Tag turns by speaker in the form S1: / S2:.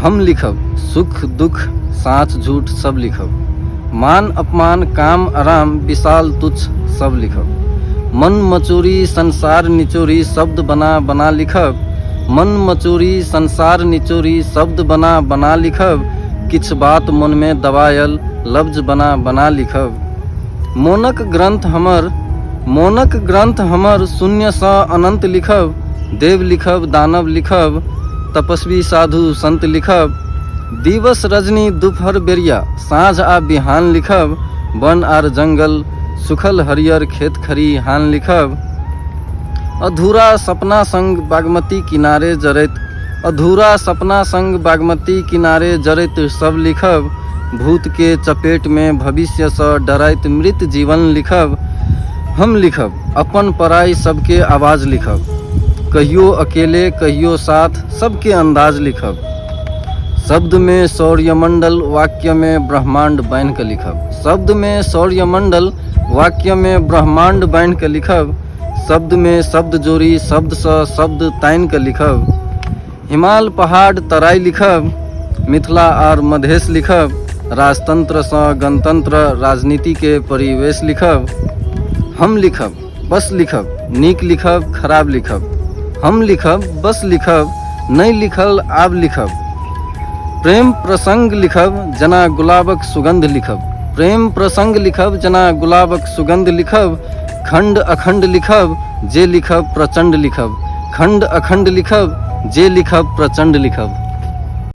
S1: हम लिखब सुख दुख साँच झूठ सब लिखब। मान अपमान काम आराम विशाल तुच्छ सब लिखब। मन मचोरी संसार निचोरी शब्द बना बना लिखब। मन मचोरी संसार निचोरी शब्द बना बना लिखब। किछ बात मन में दबायल लफ्ज बना बना लिखब। मोनक ग्रंथ हमर शून्य सँ अनंत लिखब। देव लिखब दानव लिखब तपस्वी साधु संत लिखब। दिवस रजनी दुपहर बेरिया साँझ आ बिहान लिखब। वन आर जंगल सुखल हरियर खेत खरिहान लिखब। अधूरा सपना संग बागमती किनारे जरैत अधूरा सपना संग बागमती किनारे जरैत सब लिखब। भूत के चपेट में भविष्य सँ डरैत मृत जीवन लिखब। हम लिखब अपन पराई सबके आवाज लिखब। कहियो अकेले कहियो साथ सबके अंदाज लिखब। शब्द में सौर्यमंडल वाक्य में ब्रह्मांड बांध के लिखब। शब्द में सौर्यमंडल वाक्य में ब्रह्मांड बांध के लिखब। शब्द में शब्द जोड़ी शब्द सँ शब्द तान के लिखब। हिमाल पहाड़ तराई लिखब। मिथिला आर मधेश लिखब। राजतंत्र सँ गणतंत्र राजनीति के परिवेश लिखब। हम लिखब बस लिखब नीक लिखब खराब लिखब। हम लिखब बस लिखब नहीं लिखल आब लिखब। प्रेम प्रसंग लिखब जना गुलाबक सुगंध लिखब। प्रेम प्रसंग लिखब जना गुलाबक सुगंध लिखब। खंड अखंड लिखब जे लिखब प्रचंड लिखब। खंड अखंड लिखब जे लिखब प्रचंड लिखब।